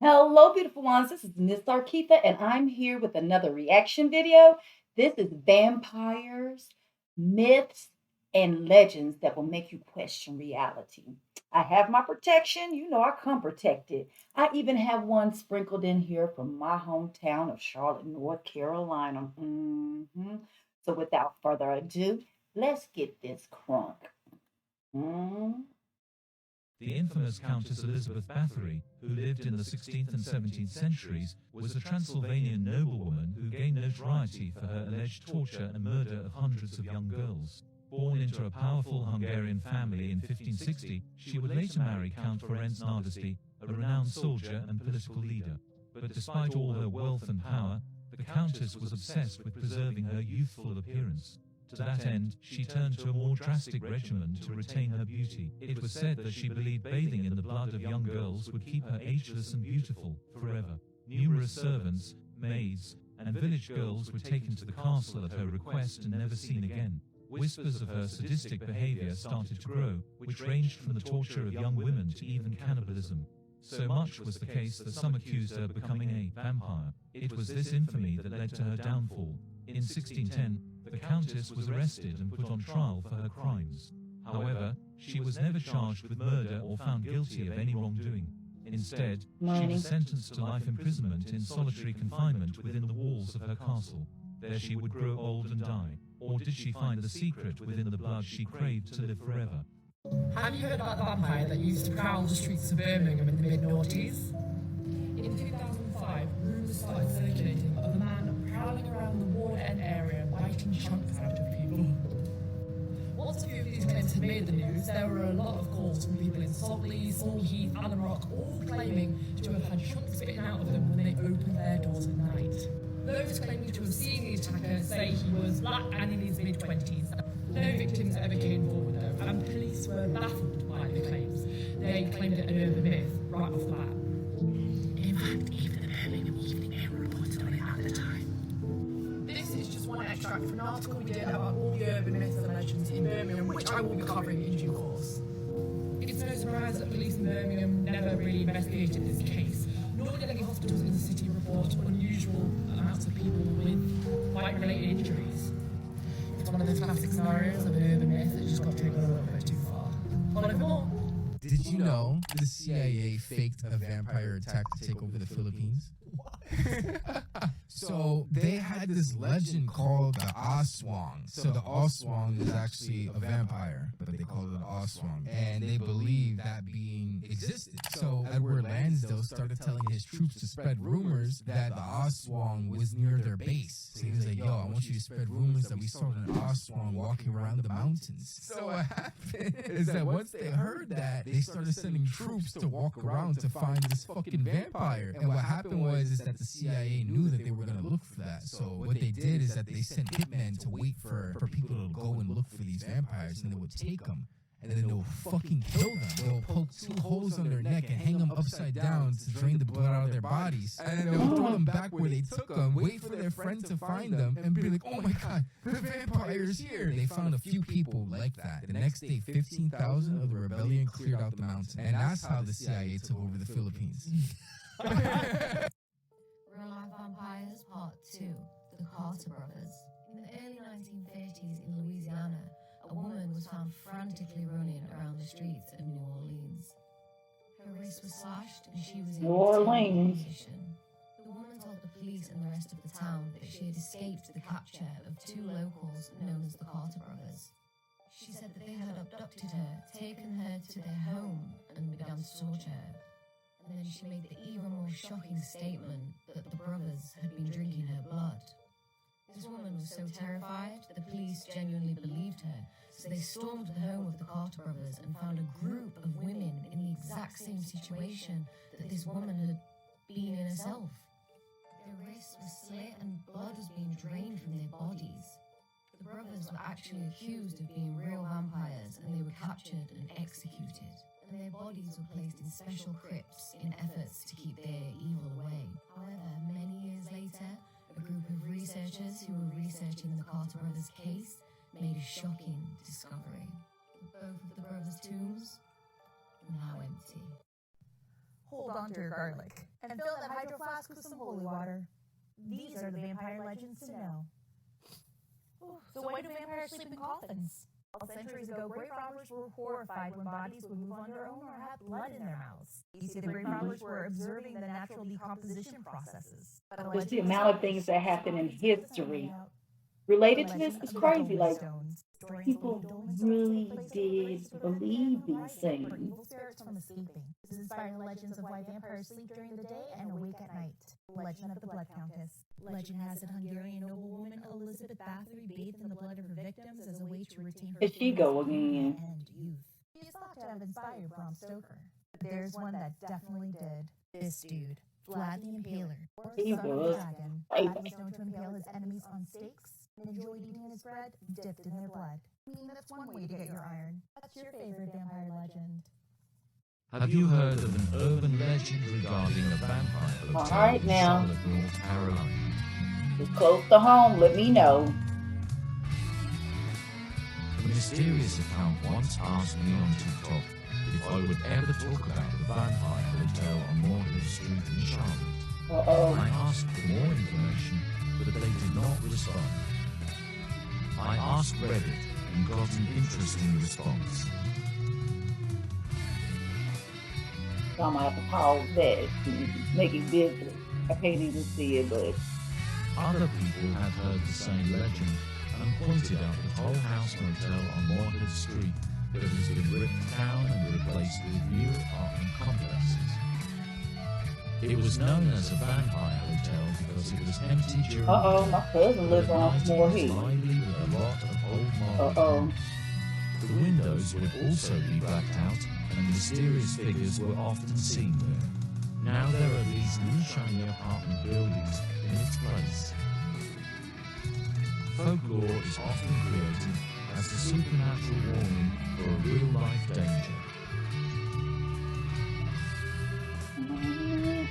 Hello, beautiful ones. This is Miss Arkitha, and I'm here with another reaction video. This is vampires, myths, and legends that will make you question reality. I have my protection. You know, I come protected. I even have one sprinkled in here from my hometown of Charlotte, North Carolina. So, without further ado, let's get this crunk. Mm. The infamous Countess Elizabeth Bathory, who lived in the 16th and 17th centuries, was a Transylvanian noblewoman who gained notoriety for her alleged torture and murder of hundreds of young girls. Born into a powerful Hungarian family in 1560, she would later marry Count Ferenc Nardesti, a renowned soldier and political leader. But despite all her wealth and power, the Countess was obsessed with preserving her youthful appearance. To that end, she turned to a more drastic regimen to retain her beauty. It was said that she believed bathing in the blood of young girls would keep her ageless and beautiful forever. Numerous servants, maids, and village girls were taken to the castle at her request and never seen again. Whispers of her sadistic behavior started to grow, which ranged from the torture of young women to even cannibalism. So much was the case that some accused her of becoming a vampire. It was this infamy that led to her downfall. In 1610, the Countess was arrested and put on trial for her crimes. However, she was never charged with murder or found guilty of any wrongdoing. Instead, she was sentenced to life imprisonment in solitary confinement within the walls of her castle. There she would grow old and die. Or did she find the secret within the blood she craved to live forever? Have you heard about the vampire that used to prowl the streets of Birmingham in the mid-noughties? In 2005, rumours started circulating of a man prowling around the Ward End area biting chunks out of people. Once a few of these claims had made the news, there were a lot of calls from people in Saltley, Smallheath, Allen Rock, all claiming to have had chunks bitten out of them when they opened their doors at night. Those claiming to have seen the attacker say he was black and in his mid-20s. No victims ever came forward though, and police were baffled by the claims. They claimed it an urban myth right off the bat. In fact, even the Birmingham Evening Mail reported on it at the time. This is just one extract from an article we did about all the urban myths and legends in Birmingham, which I will be covering in due course. It's no surprise that police in Birmingham never really investigated this case, nor did any hospitals in the city report unusual amounts of people with fight-related injuries. It's one of those classic scenarios of an urban myth that just got taken a little bit too far. But if not, did you know the CIA faked a vampire attack to take over the Philippines? So they had this legend called the Aswang. So the Aswang is actually a vampire, but they call it an Aswang. And they believe that being existed. So Edward Lansdale started telling his troops to spread rumors that the Aswang was near their base. So he was like, yo, I want you to spread rumors that we saw an Aswang walking around the mountains. So what happened is that once they heard that, they started sending troops to walk around to find this fucking vampire. And what happened was is that the CIA knew that they were going to look for that. So what they did is that they sent hitmen to wait for people to go and look for these vampires, and they would take them. And then they'll fucking kill them. They'll poke 2 holes on their neck and hang them upside down to drain the blood out of their bodies. And then they'll throw them back where they took them, wait for their friend to find them, and be like, oh my god, the vampire is here. They found a few people like that. The next day, 15,000 of the rebellion cleared out the mountain. And that's how the CIA took over the Philippines. Real Life Vampires Part 2, The Carter Brothers. In the early 1930s in Louisiana, a woman was found frantically running around the streets of New Orleans. Her wrist was slashed and she was in New Orleans. position. The woman told the police and the rest of the town that she had escaped the capture of 2 locals known as the Carter Brothers. She said that they had abducted her, taken her to their home, and began to torture her. And then she made the even more shocking statement that the brothers had been drinking her blood. This woman was so terrified that the police genuinely believed her, so they stormed the home of the Carter brothers and found a group of women in the exact same situation that this woman had been in herself. Their wrists were slit and blood was being drained from their bodies. The brothers were actually accused of being real vampires, and they were captured and executed. And their bodies were placed in special crypts in efforts to keep their evil away. However, many years later, a group of researchers who were researching the Carter brothers' case made a shocking discovery. Both of the brothers' tombs were now empty. Hold on to your garlic. And fill that hydro flask with some holy water. These are the vampire legends to know. So why do vampires sleep in coffins? Centuries ago, grave robbers were horrified when bodies would move on their own or have blood in their mouths. You see, the grave robbers were observing the natural decomposition processes. Just the amount of things that happen in history related to this is crazy. Like, people really did believe these things. Evil spirits from escaping. This inspired legends of why vampires sleep during the day and awake at night. Legend of the Blood Countess. Legend has it Hungarian noblewoman Elizabeth Bathory bathed in the blood of her victims as a way to retain her Here she go again. and youth. She is thought to have inspired Bram Stoker. But there's one that definitely did. This dude, Vlad the Impaler. He Son of the was. dragon. Vlad was known to impale his enemies on stakes and enjoyed eating his bread dipped in their blood. I mean, that's one way to get your iron. What's your favorite vampire legend? Have you heard of an urban legend regarding a vampire hotel All right, in now. Charlotte, North Carolina? It's close to home. Let me know. A mysterious account once asked me on TikTok if I would ever talk about the vampire hotel on Moorhead Street in Charlotte. I asked for more information, but they did not respond. I asked Reddit and got an interesting response. I might have to pause that and make it visible. I can't even see it, but Other people have heard the same legend and pointed out the Toll House Motel on Moorhead Street that has been ripped down and replaced with new apartment complexes. It was known as a vampire hotel because it was empty during the day, my cousin lives but at on night it more was here. lively with a lot of old marble. The windows would also be blacked out, and mysterious figures were often seen there. Now there are these new shiny apartment buildings in its place. Folklore is often created as a supernatural warning for a real-life danger.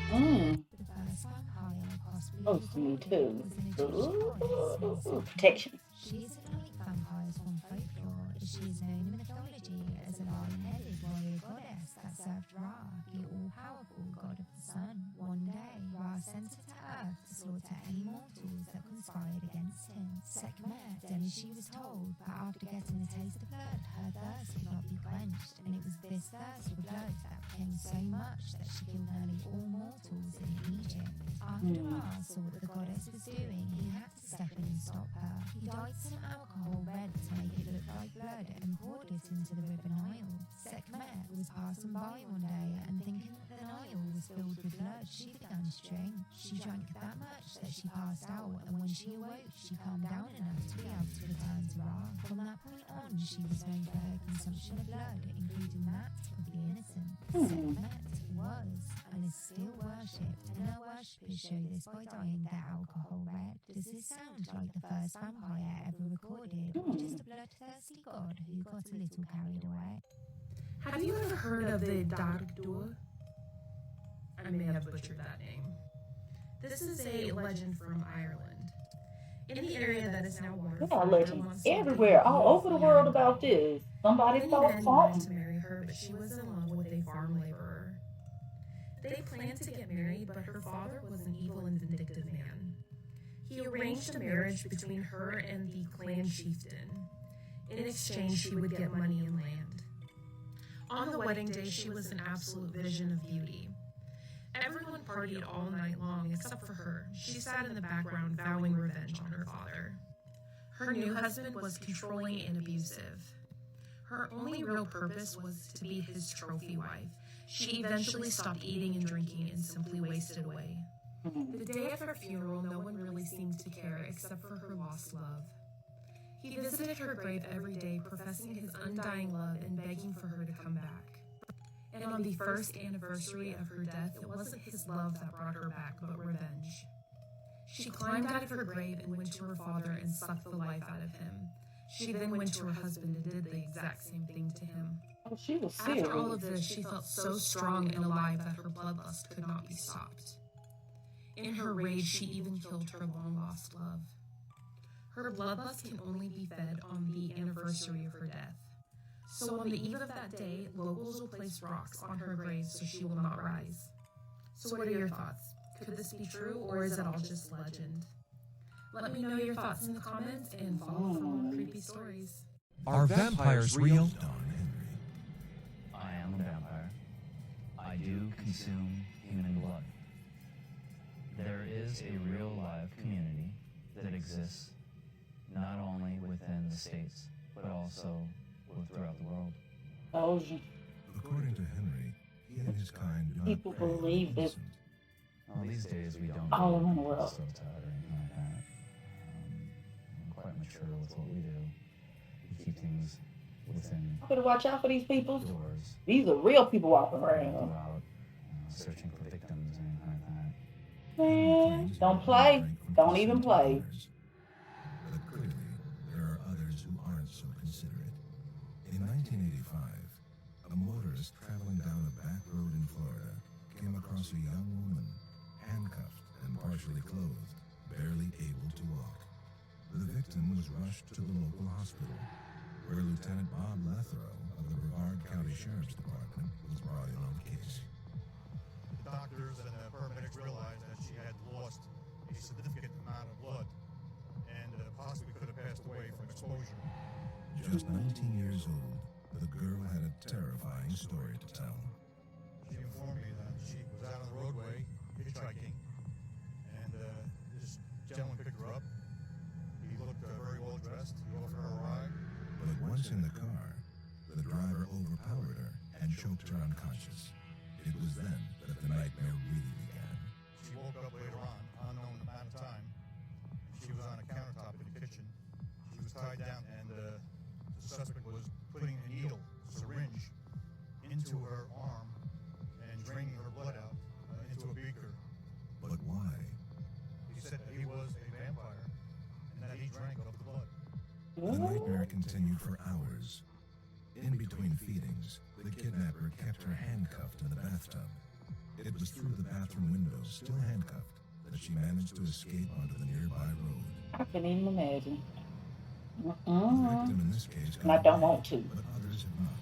The first vampire possibly Oh, me too. was an Egyptian goddess. Protection. She is an elite vampire from folklore, as she is known in mythology as a lion-headed warrior goddess that served Ra, the all-powerful god of the sun. One day, Ra sent her to Earth to slaughter any mortals that conspired against him. Sekhmet, then she was told, but after getting a taste of blood, her thirst could not be quenched, and it was this thirst for blood that became so much that she killed nearly all mortals in Egypt. After Ra saw what the goddess was doing, he had to step in and stop her. He dyed some alcohol red to make it look like blood and poured it into the river Nile. Sekhmet was passing by one day and thinking that the Nile was filled with blood, she began to drink. She drank that much that she passed out, and when she awoke, she calmed down enough to be able to return to Ra. From that point on, she was known for her consumption of blood, including that of the innocent. Sekhmet was and is still worshipped, and her worshippers show this by dyeing their alcohol red. Does this sound like the first vampire ever recorded, or just a bloodthirsty god who got a little carried away? Have you ever heard of the Dagdur? I may have butchered that name. This is a legend from Ireland. In the area that is now waterfront, Yeah, there legends once lived a everywhere, all over the world woman. about this. Somebody Many thought men wanted to something. marry her, but she was in love with a farm laborer. They planned to get married, but her father was an evil and vindictive man. He arranged a marriage between her and the clan chieftain. In exchange, she would get money and land. On the wedding day, she was an absolute vision of beauty. Everyone partied all night long except for her. She sat in the background vowing revenge on her father. Her new husband was controlling and abusive. Her only real purpose was to be his trophy wife. She eventually stopped eating and drinking and simply wasted away. The day of her funeral, no one really seemed to care except for her lost love. He visited her grave every day, professing his undying love and begging for her to come back. And on the first anniversary of her death, it wasn't his love that brought her back, but revenge. She climbed out of her grave and went to her father and sucked the life out of him. She then went to her husband and did the exact same thing to him. Oh, she was serious. After all of this, she felt so strong and alive that her bloodlust could not be stopped. In her rage, she even killed her long-lost love. Her bloodlust can only be fed on the anniversary of her death. So on the eve of that day, locals will place rocks on her grave so she will not rise. So what are your thoughts? Could this be true, or is it all just legend? Let me know your thoughts in the comments and follow for more creepy stories. Are vampires real? Don Henry. I am a vampire. I do consume human blood. There is a real live community that exists not only within the States, but also throughout the world. Oh, According to Henry, he and his kind do not people prey on believe this innocent. Well, these days we don't all do around the world. stovetide or anything like that. I'm quite mature with what we do. We keep things within I better watch out for these people. doors. These are real people walking Go around. out searching for victims or anything like that. Man, don't play. Don't even play. But clearly, there are others who aren't so considerate. In 1985, a motorist traveling down a back road in Florida came across a young woman, handcuffed and partially clothed, barely able to walk. The victim was rushed to the local hospital, where Lieutenant Bob Lethrow of the Brevard County Sheriff's Department was brought in on the case. The doctors and the paramedics realized that she had lost a significant amount of blood and possibly could have passed away from exposure. Just 19 years old, the girl had a terrifying story to tell. She informed me that she was out on the roadway hitchhiking, and this gentleman picked her up. He looked very well dressed. He offered her a ride. But once in the car, the driver overpowered her and choked her unconscious. It was then that the nightmare really began. She woke up later on, unknown amount of time. She was on a countertop in the kitchen. She was tied down, and the suspect was putting a needle, syringe, into her arm and draining her blood out into a beaker. But why? He said that he was a vampire and that he drank of the blood. The nightmare continued for hours. In between feedings, the kidnapper kept her handcuffed in the bathtub. It was through the bathroom window, still handcuffed, that she managed to escape onto the nearby road. I can't even imagine. The victim in this case And I don't want to. but others have not.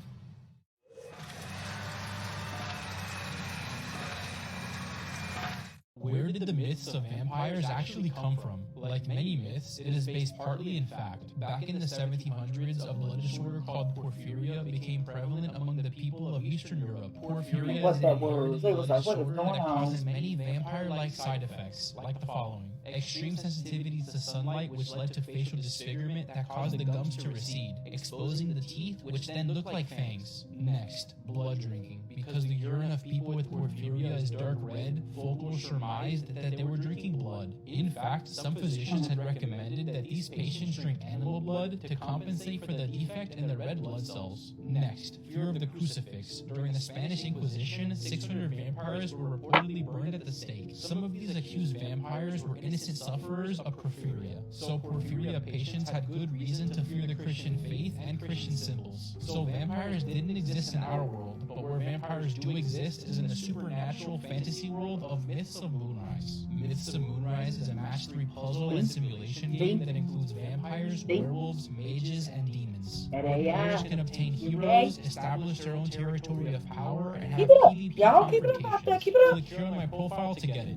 Where did the myths of vampires actually come from? Like many myths, it is based partly in fact. Back in the 1700s, a blood disorder called porphyria became prevalent among the people of Eastern Europe. Porphyria What's is that an word? inherited They was blood like, what is disorder going that on? causes many vampire-like side effects, like the following. Extreme sensitivity to sunlight, which led to facial disfigurement that caused the gums to recede, exposing the teeth, which then looked like fangs. Next, blood drinking. Because the urine of people with porphyria is dark red, folklore surmised that they were drinking blood. In fact, some physicians had recommended that these patients drink animal blood to compensate for the defect in the red blood cells. Next, fear of the crucifix. During the Spanish Inquisition, 600 vampires were reportedly burned at the stake. Some of these accused vampires were innocent sufferers of porphyria. So porphyria patients had good reason to fear the Christian faith and Christian symbols. So vampires didn't exist in our world, but where vampires do exist is in the supernatural fantasy world of Myths of Moonrise. Myths of Moonrise is a mastery puzzle and simulation game that includes vampires, werewolves, mages, and demons. Players can obtain heroes, establish their own territory of power, and have Keep it up. PvP Y'all keep it up out there. confrontations. Keep it up. Click here on my profile to get it.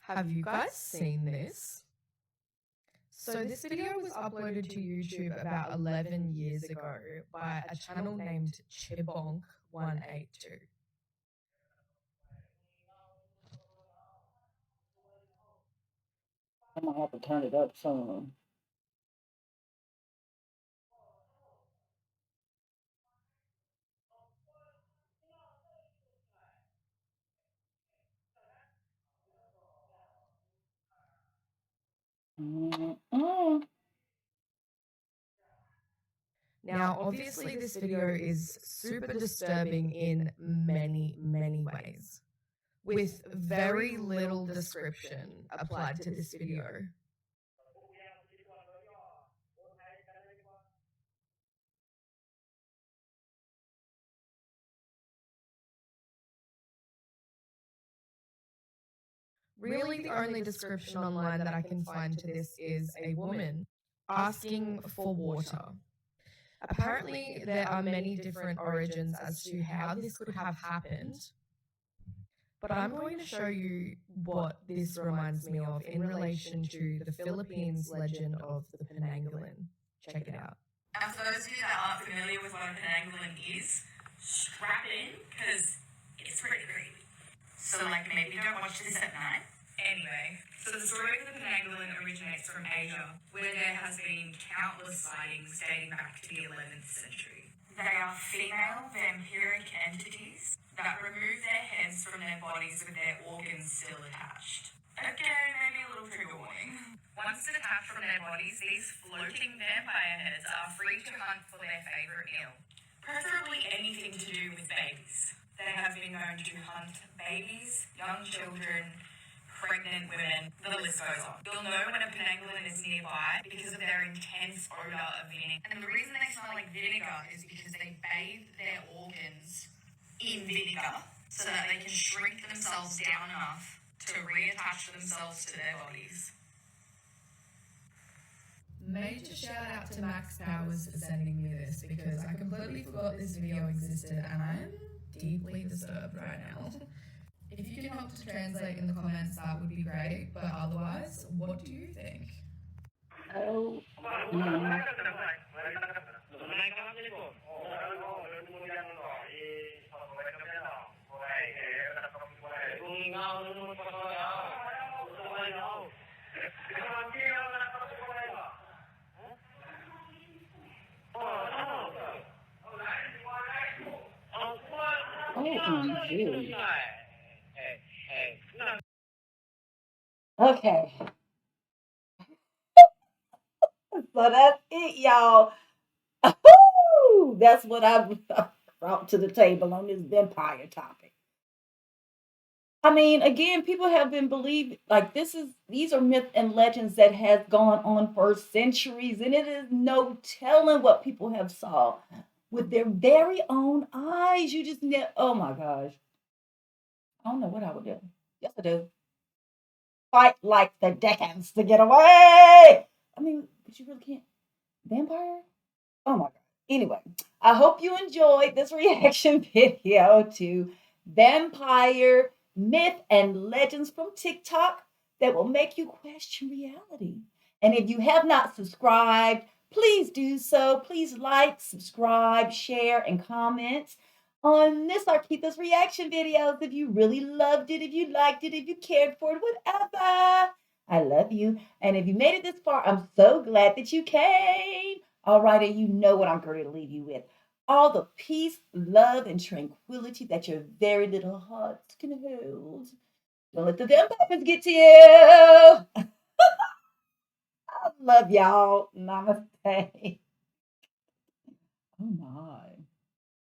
Have you guys seen this? So this video was uploaded to YouTube about 11 years ago by a channel named Chibonk182. I'm gonna have to turn it up soon. Mm-mm. Now, obviously, this video is super disturbing in many, many ways, with very little description applied to this video. Really, the only description online that I can find to this is a woman asking for water. Apparently, there are many different origins as to how this could have happened, But I'm going to show you what this reminds me of in relation to the Philippines legend of the Penanggalan. Check it out. And for those of you that aren't familiar with what a Penanggalan is, strap in, because it's pretty creepy. So, like, maybe don't watch this at night. Anyway, so the story of the Penanggalan originates from Asia, where there has been countless sightings dating back to the 11th century. They are female vampiric entities that remove their heads from their bodies with their organs still attached. Okay, maybe a little trigger warning. Once detached from their bodies, these floating vampire heads are free to hunt for their favourite meal, preferably anything to do with babies. They have been known to hunt babies, young children, pregnant women, the list goes on. You'll know when a Penanggalan is nearby because of their intense odour of vinegar. And the reason they smell like vinegar is because they bathe their organs in vinegar so that they can shrink themselves down enough to reattach themselves to their bodies. Major shout out to Max Powers for sending me this because I completely forgot this video existed and I'm deeply disturbed right now. If you can help to translate in the comments, that would be great, but otherwise, what do you think? Oh, OMG. Okay. So that's it, y'all. That's what I've brought to the table on this vampire topic. I mean, again, people have been believing like these are myths and legends that has gone on for centuries, and it is no telling what people have saw with their very own eyes. You just oh my gosh. I don't know what I would do. Yes, I do. Fight like the Dickens to get away. I mean, but you really can't. Vampire? Oh my God. Anyway, I hope you enjoyed this reaction video to vampire myth and legends from TikTok that will make you question reality. And if you have not subscribed, please do so. Please like, subscribe, share, and comment on Miss Arquita's reaction videos if you really loved it, if you liked it, if you cared for it, whatever. I love you. And if you made it this far, I'm so glad that you came. All right, and you know what I'm going to leave you with. All the peace, love, and tranquility that your very little heart can hold. Don't let the vampires get to you. I love y'all. Namaste.